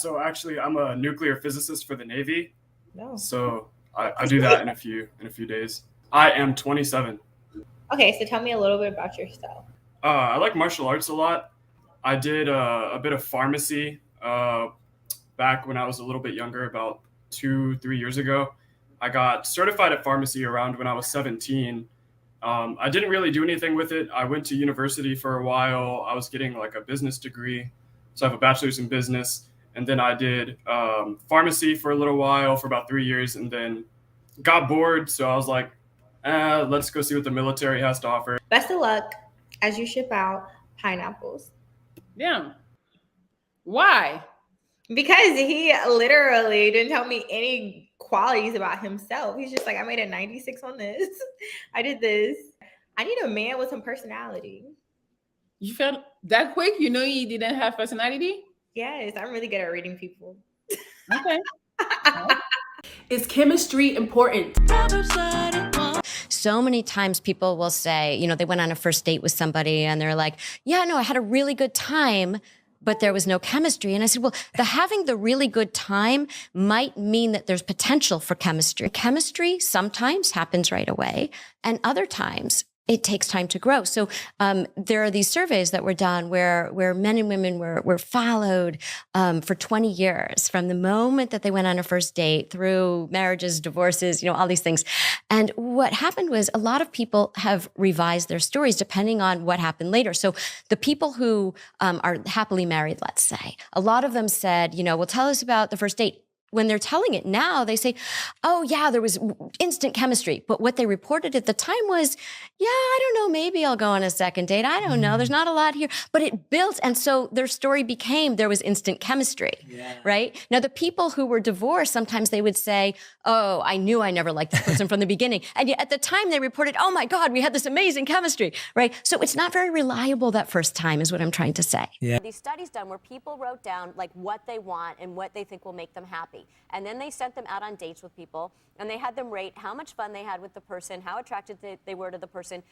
So actually, I'm a nuclear physicist for the Navy. No. So I do that in a few days. I am 27. Okay, so tell me a little bit about yourself. I like martial arts a lot. I did a bit of pharmacy back when I was a little bit younger, about 3 years ago. I got certified at pharmacy around when I was 17. I didn't really do anything with it. I went to university for a while. I was getting like a business degree. So I have a bachelor's in business. And then I did pharmacy for a little while, for about 3 years, and then got bored. So I was like, let's go see what the military has to offer. Best of luck as you ship out pineapples. Yeah. Why? Because he literally didn't tell me any qualities about himself. He's just like, I made a 96 on this. I did this. I need a man with some personality. You felt that quick? You know you didn't have personality? Yes, I'm really good at reading people. Okay. Is chemistry important? So many times people will say, you know, they went on a first date with somebody and they're like, yeah, no, I had a really good time, but there was no chemistry. And I said, well, having the really good time might mean that there's potential for chemistry. Chemistry sometimes happens right away, and other times it takes time to grow. So there are these surveys that were done where men and women were followed for 20 years from the moment that they went on a first date through marriages, divorces, you know, all these things. And what happened was a lot of people have revised their stories depending on what happened later. So the people who are happily married, let's say, a lot of them said, you know, well, tell us about the first date. When they're telling it now, they say, oh, yeah, there was instant chemistry. But what they reported at the time was, yeah, I don't know, maybe I'll go on a second date. I don't know. There's not a lot here. But it built. And so their story became there was instant chemistry, right? Now, the people who were divorced, sometimes they would say, oh, I knew I never liked this person from the beginning. And yet at the time they reported, oh, my God, we had this amazing chemistry, right? So it's not very reliable that first time is what I'm trying to say. Yeah. These studies done where people wrote down like what they want and what they think will make them happy. And then they sent them out on dates with people, and they had them rate how much fun they had with the person, how attracted they were to the person,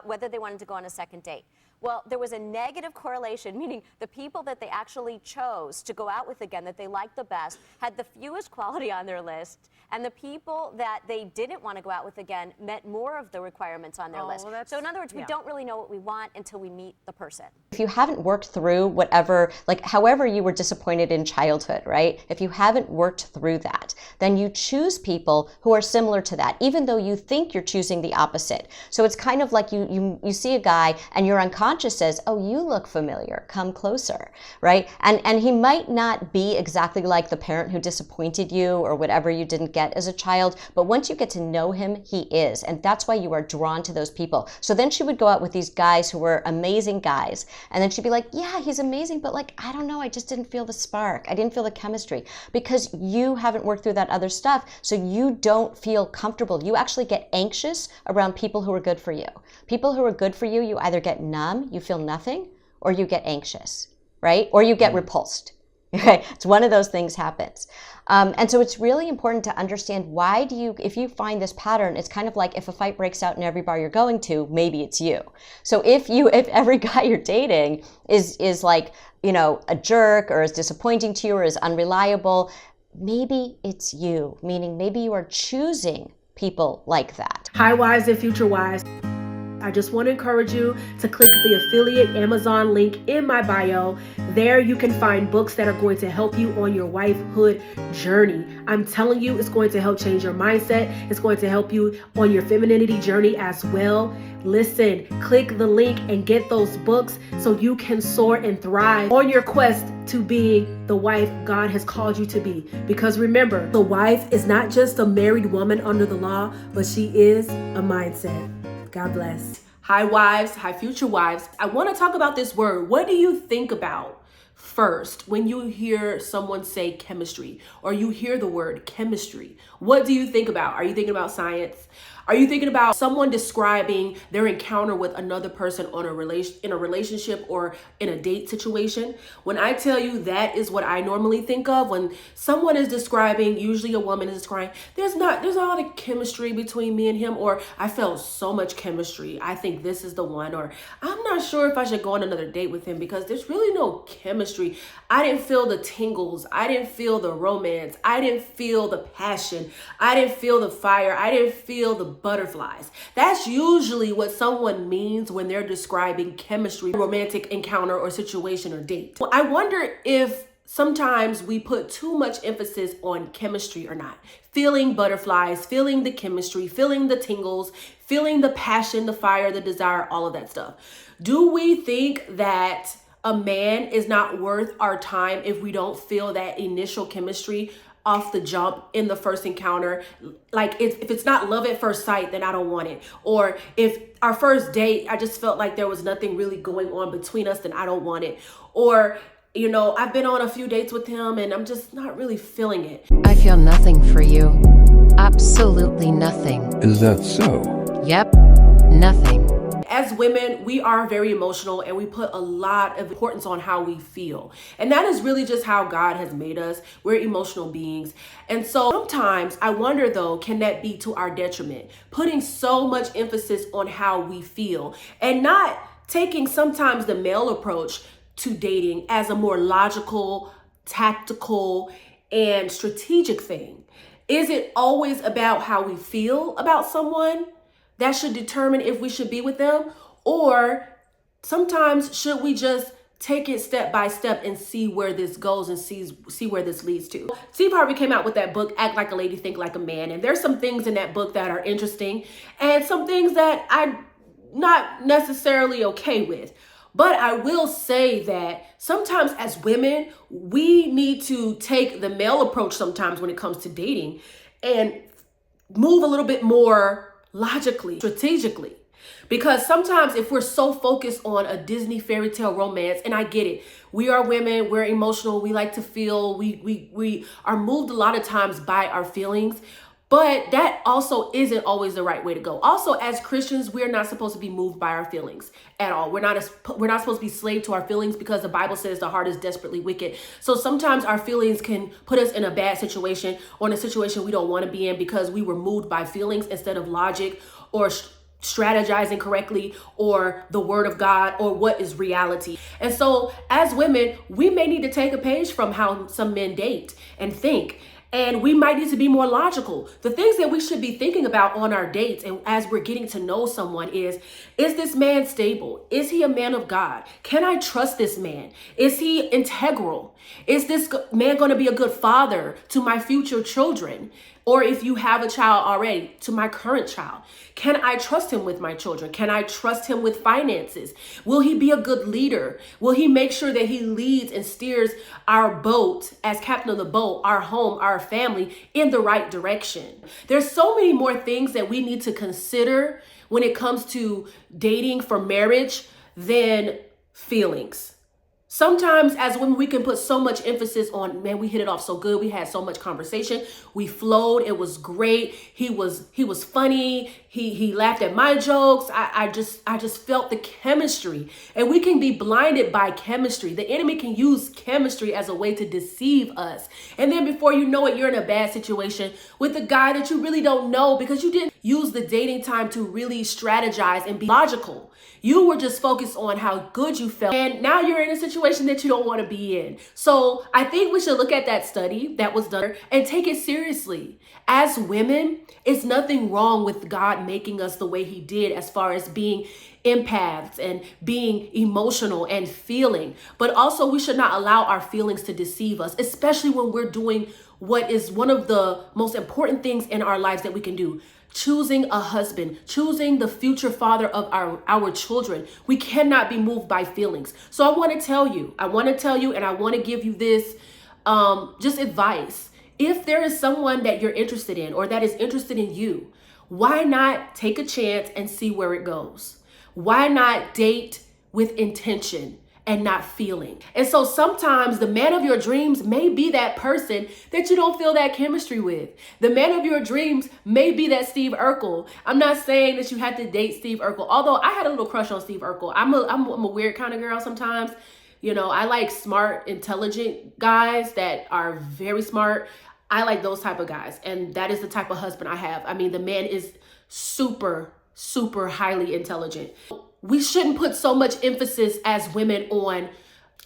whether they wanted to go on a second date. Well, there was a negative correlation, meaning the people that they actually chose to go out with again, that they liked the best, had the fewest quality on their list, and the people that they didn't want to go out with again met more of the requirements on their list. So in other words, we don't really know what we want until we meet the person. If you haven't worked through whatever, like however you were disappointed in childhood, right? If you haven't worked through that, then you choose people who are similar to that, even though you think you're choosing the opposite. So it's kind of like you see a guy and your unconscious says, oh, you look familiar, come closer, right? And he might not be exactly like the parent who disappointed you or whatever you didn't get as a child, but once you get to know him, he is. And that's why you are drawn to those people. So then she would go out with these guys who were amazing guys. And then she'd be like, yeah, he's amazing, but like, I don't know, I just didn't feel the spark. I didn't feel the chemistry because you haven't worked through that other stuff. So you don't feel comfortable. You actually get anxious around people who are good for you. People who are good for you, you either get numb, you feel nothing, or you get anxious, right? Or you get repulsed. Okay, it's one of those things happens. And so it's really important to understand why if you find this pattern, it's kind of like if a fight breaks out in every bar you're going to, maybe it's you. So if every guy you're dating is like, you know, a jerk or is disappointing to you or is unreliable, maybe it's you, meaning maybe you are choosing people like that. Hi, wives and future wives. I just want to encourage you to click the affiliate Amazon link in my bio. There you can find books that are going to help you on your wifehood journey. I'm telling you, it's going to help change your mindset. It's going to help you on your femininity journey as well. Listen, click the link and get those books so you can soar and thrive on your quest to being the wife God has called you to be. Because remember, the wife is not just a married woman under the law, but she is a mindset. God bless. Hi, wives. Hi, future wives. I want to talk about this word. What do you think about first when you hear someone say chemistry or you hear the word chemistry? What do you think about? Are you thinking about science? Are you thinking about someone describing their encounter with another person on in a relationship or in a date situation? When I tell you that is what I normally think of when someone is describing, usually a woman is describing, there's not a lot of chemistry between me and him, or I felt so much chemistry, I think this is the one, or I'm not sure if I should go on another date with him because there's really no chemistry. I didn't feel the tingles. I didn't feel the romance. I didn't feel the passion. I didn't feel the fire. I didn't feel the butterflies. That's usually what someone means when they're describing chemistry, romantic encounter or situation or date. I wonder if sometimes we put too much emphasis on chemistry or not. Feeling butterflies, feeling the chemistry, feeling the tingles, feeling the passion, the fire, the desire, all of that stuff. Do we think that a man is not worth our time if we don't feel that initial chemistry off the jump in the first encounter? Like if it's not love at first sight, then I don't want it. Or if our first date, I just felt like there was nothing really going on between us, then I don't want it. Or, you know, I've been on a few dates with him and I'm just not really feeling it. I feel nothing for you. Absolutely nothing. Is that so? Yep, nothing. As women, we are very emotional and we put a lot of importance on how we feel. And that is really just how God has made us. We're emotional beings. And so sometimes I wonder though, can that be to our detriment? Putting so much emphasis on how we feel and not taking sometimes the male approach to dating as a more logical, tactical, and strategic thing. Is it always about how we feel about someone that should determine if we should be with them? Or sometimes should we just take it step by step and see where this goes and see where this leads to? Steve Harvey came out with that book, Act Like a Lady, Think Like a Man. And there's some things in that book that are interesting and some things that I'm not necessarily okay with. But I will say that sometimes as women, we need to take the male approach sometimes when it comes to dating and move a little bit more logically, strategically. Because sometimes if we're so focused on a Disney fairy tale romance, and I get it, we are women, we're emotional, we like to feel, we are moved a lot of times by our feelings, but that also isn't always the right way to go. Also, as Christians, we're not supposed to be moved by our feelings at all. We're not supposed to be slave to our feelings because the Bible says the heart is desperately wicked. So sometimes our feelings can put us in a bad situation or in a situation we don't want to be in because we were moved by feelings instead of logic or strategizing correctly or the word of God or what is reality. And so as women, we may need to take a page from how some men date and think. And we might need to be more logical. The things that we should be thinking about on our dates and as we're getting to know someone is this man stable? Is he a man of God? Can I trust this man? Is he integral? Is this man going to be a good father to my future children? Or if you have a child already, to my current child? Can I trust him with my children? Can I trust him with finances? Will he be a good leader? Will he make sure that he leads and steers our boat as captain of the boat, our home, our family in the right direction? There's so many more things that we need to consider when it comes to dating for marriage than feelings. Sometimes as women, we can put so much emphasis on, man, we hit it off so good. We had so much conversation. We flowed. It was great. He was funny. He laughed at my jokes. I just felt the chemistry. And we can be blinded by chemistry. The enemy can use chemistry as a way to deceive us. And then before you know it, you're in a bad situation with a guy that you really don't know because you didn't use the dating time to really strategize and be logical. You were just focused on how good you felt. And now you're in a situation that you don't want to be in. So I think we should look at that study that was done and take it seriously. As women, it's nothing wrong with God making us the way he did as far as being empaths and being emotional and feeling. But also we should not allow our feelings to deceive us, especially when we're doing what is one of the most important things in our lives that we can do. Choosing a husband, choosing the future father of our children. We cannot be moved by feelings. So I want to tell you, and I want to give you this just advice. If there is someone that you're interested in or that is interested in you, why not take a chance and see where it goes? Why not date with intention and not feeling. And so sometimes the man of your dreams may be that person that you don't feel that chemistry with. The man of your dreams may be that Steve Urkel. I'm not saying that you have to date Steve Urkel, although I had a little crush on Steve Urkel. I'm a weird kind of girl sometimes. You know, I like smart, intelligent guys that are very smart. I like those type of guys. And that is the type of husband I have. I mean, the man is super, super highly intelligent. We shouldn't put so much emphasis as women on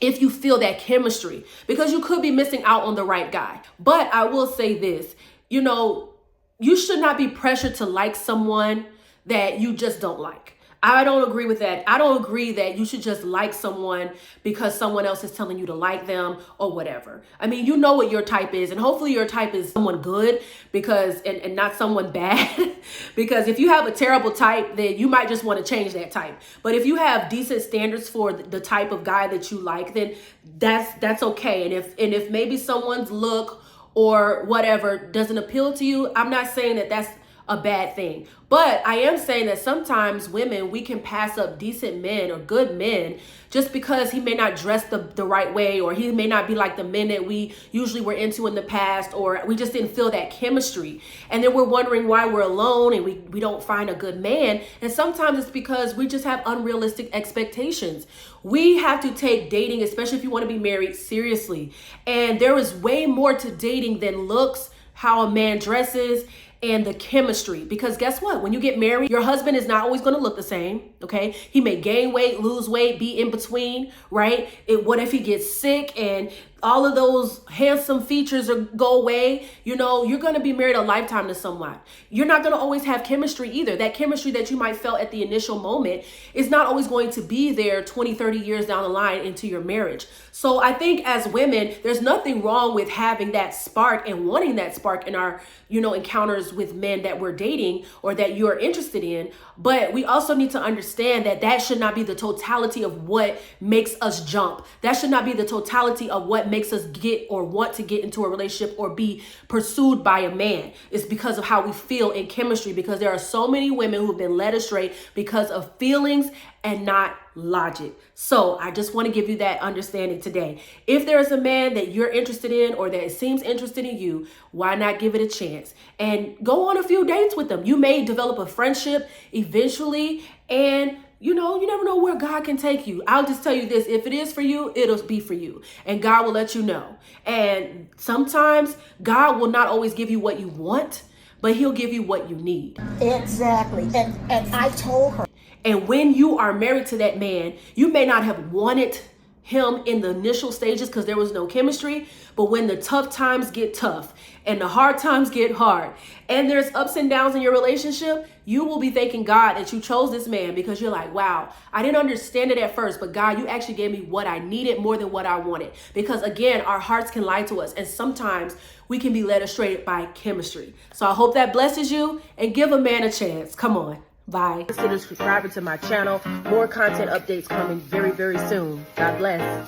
if you feel that chemistry, because you could be missing out on the right guy. But I will say this, you know, you should not be pressured to like someone that you just don't like. I don't agree with that. I don't agree that you should just like someone because someone else is telling you to like them or whatever. I mean, you know what your type is, and hopefully your type is someone good because and not someone bad. Because if you have a terrible type, then you might just want to change that type. But if you have decent standards for the type of guy that you like, then that's okay. And if maybe someone's look or whatever doesn't appeal to you, I'm not saying that that's a bad thing. But I am saying that sometimes women, we can pass up decent men or good men just because he may not dress the right way, or he may not be like the men that we usually were into in the past, or we just didn't feel that chemistry. And then we're wondering why we're alone and we don't find a good man. And sometimes it's because we just have unrealistic expectations. We have to take dating, especially if you want to be married, seriously. And there is way more to dating than looks, how a man dresses, and the chemistry. Because guess what? When you get married, your husband is not always going to look the same, okay? He may gain weight, lose weight, be in between, right? What if he gets sick and all of those handsome features go away? You know, you're going to be married a lifetime to someone. You're not going to always have chemistry either. That chemistry that you might felt at the initial moment is not always going to be there 20, 30 years down the line into your marriage. So I think as women, there's nothing wrong with having that spark and wanting that spark in our, you know, encounters with men that we're dating or that you're interested in. But we also need to understand that that should not be the totality of what makes us jump. That should not be the totality of what makes us get or want to get into a relationship or be pursued by a man. It's because of how we feel in chemistry, because there are so many women who've been led astray because of feelings and not logic. So I just want to give you that understanding today. If there is a man that you're interested in or that seems interested in you, why not give it a chance and go on a few dates with them? You may develop a friendship eventually, and you know, you never know where God can take you. I'll just tell you this, if it is for you, it'll be for you. And God will let you know. And sometimes God will not always give you what you want, but he'll give you what you need. Exactly. And I told her. And when you are married to that man, you may not have wanted him in the initial stages because there was no chemistry, but when the tough times get tough and the hard times get hard and there's ups and downs in your relationship, you will be thanking God that you chose this man, because you're like, wow, I didn't understand it at first, but God, you actually gave me what I needed more than what I wanted. Because again, our hearts can lie to us, and sometimes we can be led astray by chemistry. So I hope that blesses you, and give a man a chance. Come on. Bye. Consider subscribing to my channel. More content updates coming very, very soon. God bless.